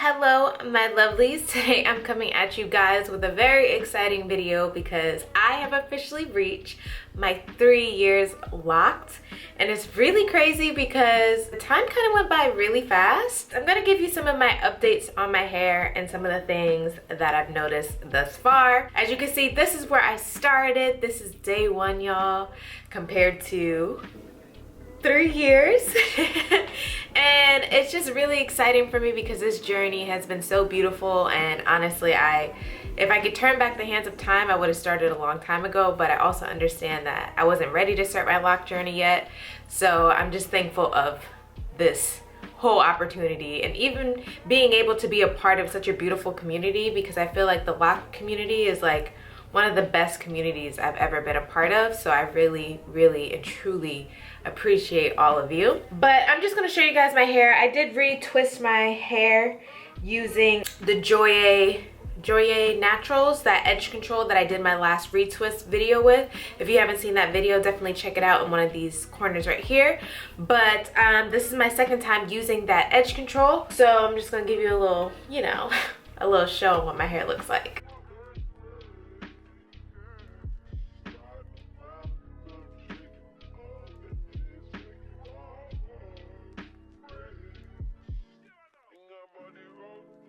Hello my lovelies. Today I'm coming at you guys with a very exciting video because I have officially reached my 3 years locked, and it's really crazy because the time kind of went by really fast. I'm gonna give you some of my updates on my hair and some of the things that I've noticed thus far. As you can see, this is where I started. This is day one, y'all, compared to 3 years. And it's just really exciting for me because this journey has been so beautiful, and honestly, if I could turn back the hands of time, I would have started a long time ago, but I also understand that I wasn't ready to start my lock journey yet. So I'm just thankful of this whole opportunity and even being able to be a part of such a beautiful community, because I feel like the lock community is like one of the best communities I've ever been a part of. So I really and truly appreciate all of you. But I'm just gonna show you guys my hair. I did retwist my hair using the Joye Naturals, that edge control that I did my last retwist video with. If you haven't seen that video, definitely check it out in one of these corners right here. But this is my second time using that edge control, so I'm just gonna give you a little, you know, a little show of what my hair looks like.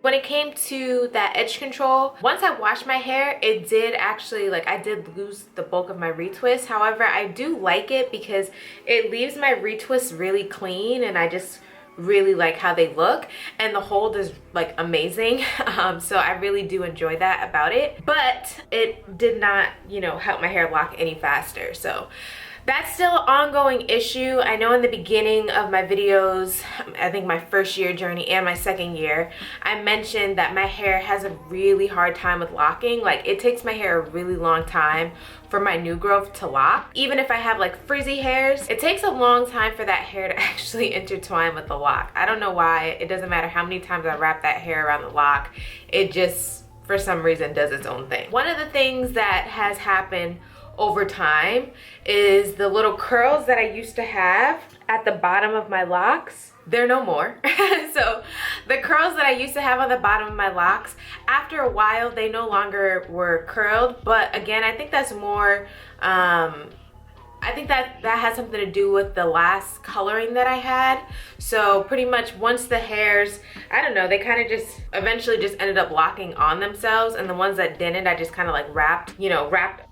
When it came to that edge control, once I washed my hair, it did actually, like, I did lose the bulk of my retwist. However, I do like it because it leaves my retwists really clean, and I just really like how they look, and the hold is like amazing. So I really do enjoy that about it, but it did not, you know, help my hair lock any faster. So that's still an ongoing issue. I know in the beginning of my videos, I think my first year journey and my second year, I mentioned that my hair has a really hard time with locking. Like, it takes my hair a really long time for my new growth to lock. Even if I have like frizzy hairs, it takes a long time for that hair to actually intertwine with the lock. I don't know why. It doesn't matter how many times I wrap that hair around the lock. It just, for some reason, does its own thing. One of the things that has happened over time is the little curls that I used to have at the bottom of my locks, they're no more. So the curls that I used to have on the bottom of my locks, after a while they no longer were curled. But again, I think that's more I think that has something to do with the last coloring that I had. So pretty much once the hairs, I don't know, they kind of just eventually just ended up locking on themselves, and the ones that didn't, I just kind of like wrapped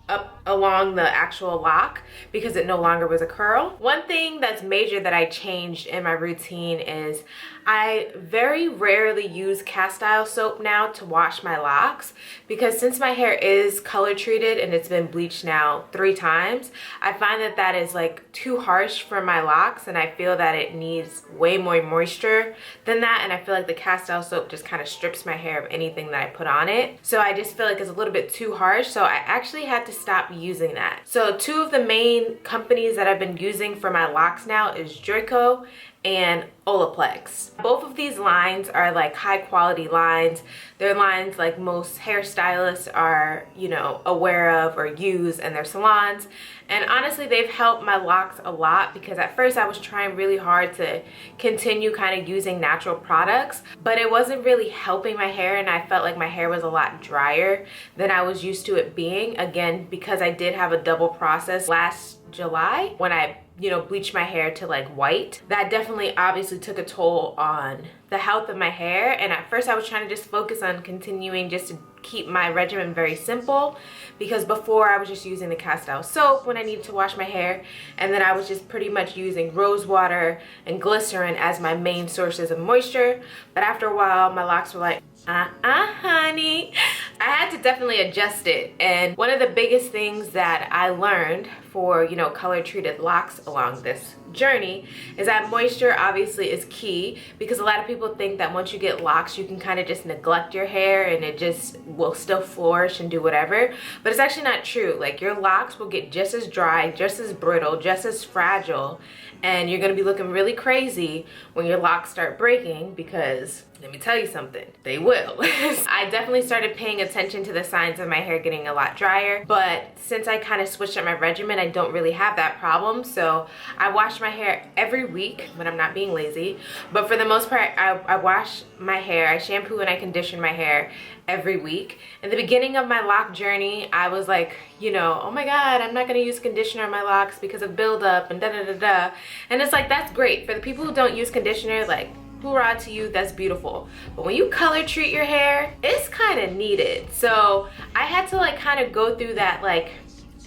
up along the actual lock because it no longer was a curl. One thing that's major that I changed in my routine is I very rarely use cast iron soap now to wash my locks, because since my hair is color treated and it's been bleached now 3 times, I find that that is like too harsh for my locks, and I feel that it needs way more moisture than that, and I feel like the cast iron soap just kind of strips my hair of anything that I put on it. So I just feel like it's a little bit too harsh, so I actually had to stop using that. So 2 of the main companies that I've been using for my locks now is Joico and Olaplex. Both of these lines are like high quality lines. They're lines like most hairstylists are, you know, aware of or use in their salons. And honestly, they've helped my locks a lot, because at first I was trying really hard to continue kind of using natural products, but it wasn't really helping my hair, and I felt like my hair was a lot drier than I was used to it being. Again, because I did have a double process last July when I, you know, bleached my hair to like white. That definitely obviously took a toll on the health of my hair, and at first I was trying to just focus on continuing just to keep my regimen very simple, because before I was just using the cast iron soap when I needed to wash my hair, and then I was just pretty much using rose water and glycerin as my main sources of moisture. But after a while, my locks were like, honey. I had to definitely adjust it. And one of the biggest things that I learned for, you know, color treated locks along this journey is that moisture obviously is key, because a lot of people think that once you get locks you can kind of just neglect your hair and it just will still flourish and do whatever. But it's actually not true. Like, your locks will get just as dry, just as brittle, just as fragile, and you're gonna be looking really crazy when your locks start breaking, because let me tell you something, they will. I definitely started paying attention to the signs of my hair getting a lot drier, but since I kind of switched up my regimen, I don't really have that problem. So I wash my hair every week when I'm not being lazy, but for the most part, I wash my hair, I shampoo and I condition my hair every week. In the beginning of my loc journey, I was like, you know, oh my God, I'm not gonna use conditioner on my locks because of buildup and da da da da. And it's like, that's great. For the people who don't use conditioner, like, hoorah to you, that's beautiful. But when you color treat your hair, it's kind of needed. So I had to like kind of go through that like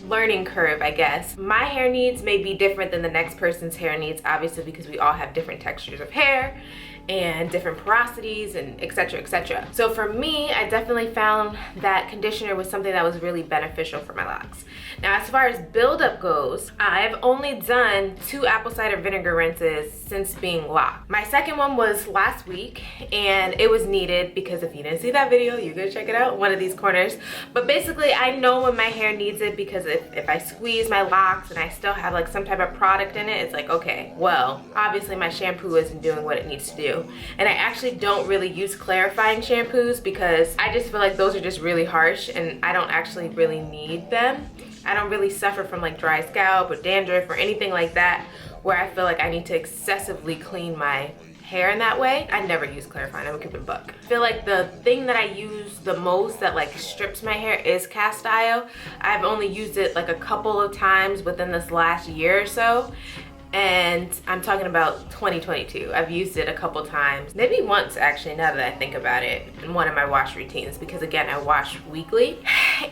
learning curve, I guess. My hair needs may be different than the next person's hair needs, obviously, because we all have different textures of hair and different porosities and etc, etc. So for me, I definitely found that conditioner was something that was really beneficial for my locks. Now, as far as buildup goes, I've only done 2 apple cider vinegar rinses since being locked. My second one was last week, and it was needed because if you didn't see that video, you go check it out, one of these corners. But basically, I know when my hair needs it because if I squeeze my locks and I still have like some type of product in it, it's like, okay, well, obviously my shampoo isn't doing what it needs to do. And I actually don't really use clarifying shampoos because I just feel like those are just really harsh and I don't actually really need them. I don't really suffer from like dry scalp or dandruff or anything like that where I feel like I need to excessively clean my hair in that way. I never use clarifying, I'm a keep it buck. I feel like the thing that I use the most that like strips my hair is cast iron. I've only used it like a couple of times within this last year or so. And I'm talking about 2022. I've used it a couple times, maybe once actually, now that I think about it, in one of my wash routines, because again, I wash weekly.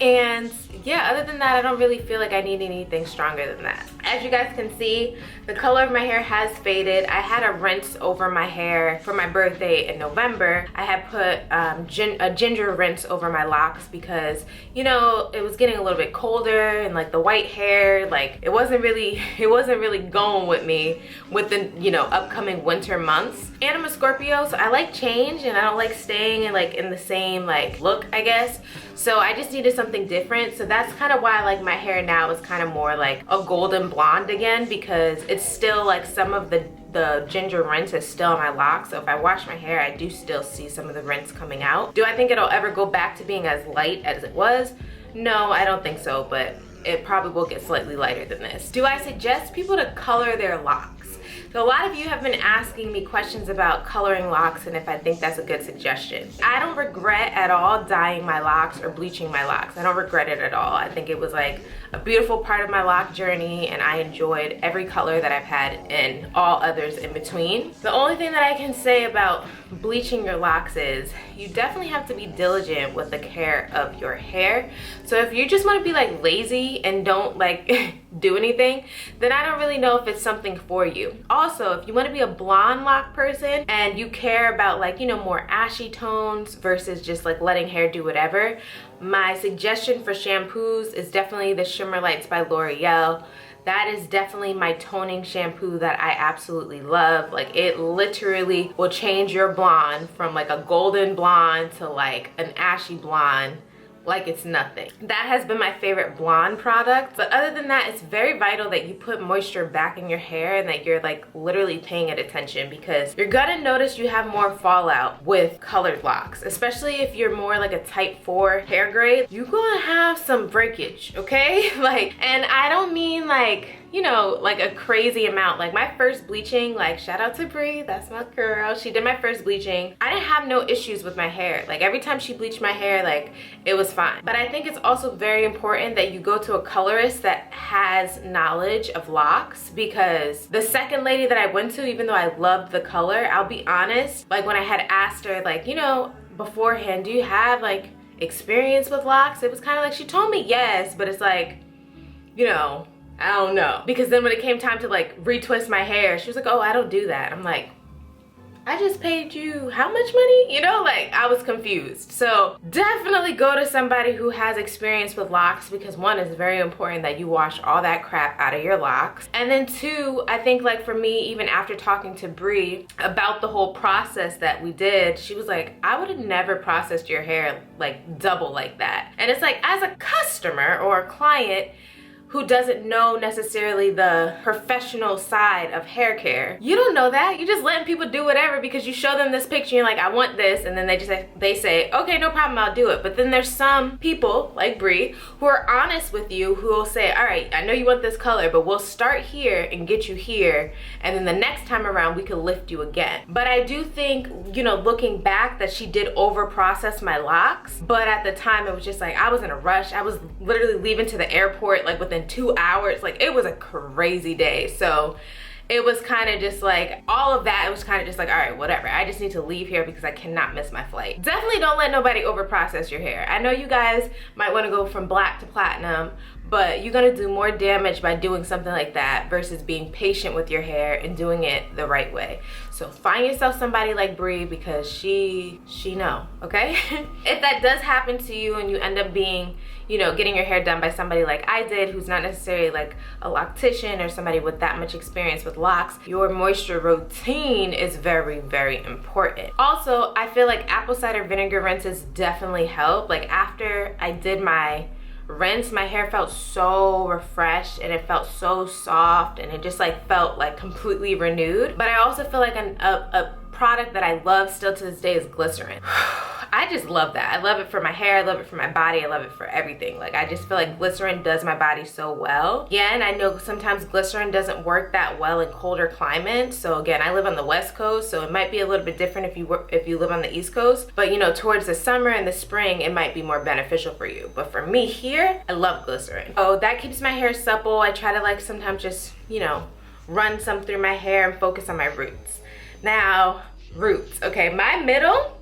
And yeah, other than that, I don't really feel like I need anything stronger than that. As you guys can see, the color of my hair has faded. I had a rinse over my hair for my birthday in November. I had put a ginger rinse over my locks because, you know, it was getting a little bit colder and like the white hair, like it wasn't really going with me with the, you know, upcoming winter months. And I'm a Scorpio, so I like change and I don't like staying in the same like look, I guess. So I just needed something different. So that's kind of why like my hair now is kind of more like a golden blonde again, because it's still like some of the ginger rinse is still in my locks. So if I wash my hair, I do still see some of the rinse coming out. Do I think it'll ever go back to being as light as it was? No, I don't think so, but it probably will get slightly lighter than this. Do I suggest people to color their locks? So a lot of you have been asking me questions about coloring locks and if I think that's a good suggestion. I don't regret at all dyeing my locks or bleaching my locks. I don't regret it at all. I think it was like a beautiful part of my loc journey and I enjoyed every color that I've had and all others in between. The only thing that I can say about bleaching your locks is you definitely have to be diligent with the care of your hair. So if you just want to be like lazy and don't like do anything, then I don't really know if it's something for you. Also, if you want to be a blonde loc person and you care about like, you know, more ashy tones versus just like letting hair do whatever, my suggestion for shampoos is definitely the Shimmer Lights by L'Oreal. That is definitely my toning shampoo that I absolutely love. Like it literally will change your blonde from like a golden blonde to like an ashy blonde like it's nothing. That has been my favorite blonde product. But other than that, it's very vital that you put moisture back in your hair and that you're like literally paying it attention, because you're gonna notice you have more fallout with colored locks, especially if you're more like a type 4 hair grade. You're gonna have some breakage, okay? Like, and I don't mean like, you know, like a crazy amount. Like my first bleaching, like shout out to Bree, that's my girl. She did my first bleaching. I didn't have no issues with my hair. Like every time she bleached my hair, like it was fine. But I think it's also very important that you go to a colorist that has knowledge of locks, because the second lady that I went to, even though I loved the color, I'll be honest, like when I had asked her like, you know, beforehand, do you have like experience with locks? It was kind of like, she told me yes, but it's like, you know, I don't know. Because then when it came time to like retwist my hair, she was like, oh, I don't do that. I'm like, I just paid you how much money? You know, like I was confused. So definitely go to somebody who has experience with locks, because one, is very important that you wash all that crap out of your locks. And then two, I think like for me, even after talking to Bree about the whole process that we did, she was like, I would have never processed your hair like double like that. And it's like, as a customer or a client who doesn't know necessarily the professional side of hair care. You don't know that. You're just letting people do whatever because you show them this picture and you're like, I want this, and then they say, okay, no problem, I'll do it. But then there's some people like Bree who are honest with you, who will say, all right, I know you want this color, but we'll start here and get you here, and then the next time around we can lift you again. But I do think, you know, looking back, that she did over process my locks, but at the time it was just like I was in a rush. I was literally leaving to the airport like within 2 hours. Like, it was a crazy day. So it was kind of just like, all of that, it was kind of just like, all right, whatever, I just need to leave here because I cannot miss my flight. Definitely don't let nobody over process your hair. I know you guys might want to go from black to platinum, but you're gonna do more damage by doing something like that versus being patient with your hair and doing it the right way. So find yourself somebody like Bree, because she know, okay? If that does happen to you and you end up being, you know, getting your hair done by somebody like I did, who's not necessarily like a loctician or somebody with that much experience with locks, your moisture routine is very, very important. Also, I feel like apple cider vinegar rinses definitely help. Like, after I did my rinse, my hair felt so refreshed and it felt so soft, and it just like felt like completely renewed. But I also feel like a product that I love still to this day is glycerin. I just love that. I love it for my hair, I love it for my body, I love it for everything. Like, I just feel like glycerin does my body so well. Yeah, and I know sometimes glycerin doesn't work that well in colder climates. So again, I live on the West Coast, so it might be a little bit different if you live on the East Coast. But you know, towards the summer and the spring, it might be more beneficial for you. But for me here, I love glycerin. Oh, that keeps my hair supple. I try to like sometimes just, you know, run some through my hair and focus on my roots. Now, roots. Okay, my middle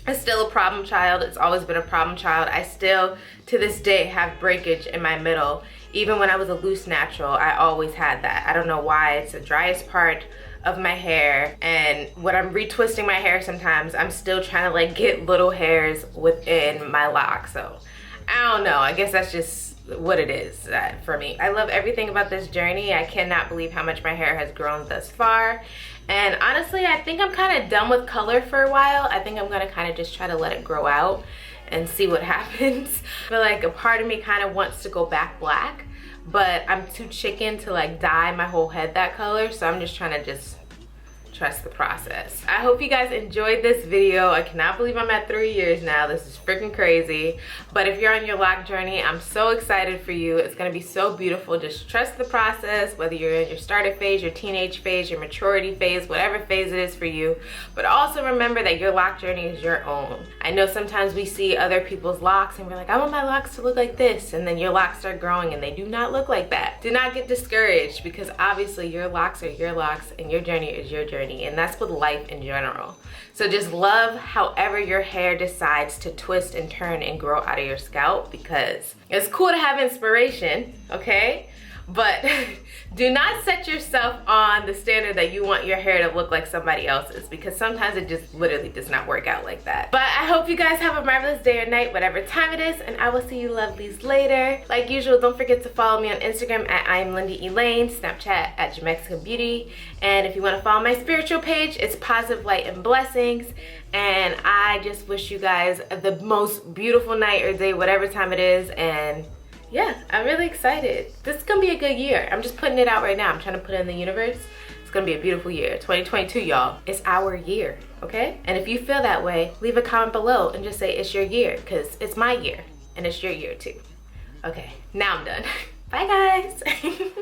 is still a problem child. It's always been a problem child. I still, to this day, have breakage in my middle. Even when I was a loose natural, I always had that. I don't know why. It's the driest part of my hair, and when I'm retwisting my hair sometimes, I'm still trying to like get little hairs within my locks. So I don't know. I guess that's just what it is for me. I love everything about this journey. I cannot believe how much my hair has grown thus far. And honestly, I think I'm kind of done with color for a while. I think I'm gonna kind of just try to let it grow out and see what happens. I feel like a part of me kind of wants to go back black, but I'm too chicken to like dye my whole head that color. So I'm just trying to just trust the process. I hope you guys enjoyed this video. I cannot believe I'm at 3 years now. This is freaking crazy. But if you're on your lock journey, I'm so excited for you. It's gonna be so beautiful. Just trust the process, whether you're in your starter phase, your teenage phase, your maturity phase, whatever phase it is for you. But also remember that your lock journey is your own. I know sometimes we see other people's locks and we're like, I want my locks to look like this, and then your locks start growing and they do not look like that. Do not get discouraged, because obviously your locks are your locks and your journey is your journey. And that's with life in general. So just love however your hair decides to twist and turn and grow out of your scalp, because it's cool to have inspiration, okay? But do not set yourself on the standard that you want your hair to look like somebody else's, because sometimes it just literally does not work out like that. But I hope you guys have a marvelous day or night, whatever time it is, and I will see you lovelies later. Like usual, don't forget to follow me on Instagram at iamLindaElaine, Snapchat at Jamexican Beauty, and if you want to follow my spiritual page, it's Positive Light and Blessings. And I just wish you guys the most beautiful night or day, whatever time it is, and yeah, I'm really excited. This is gonna be a good year. I'm just putting it out right now. I'm trying to put it in the universe. It's gonna be a beautiful year. 2022, y'all. It's our year, okay? And if you feel that way, leave a comment below and just say it's your year, because it's my year and it's your year too. Okay, now I'm done. Bye, guys.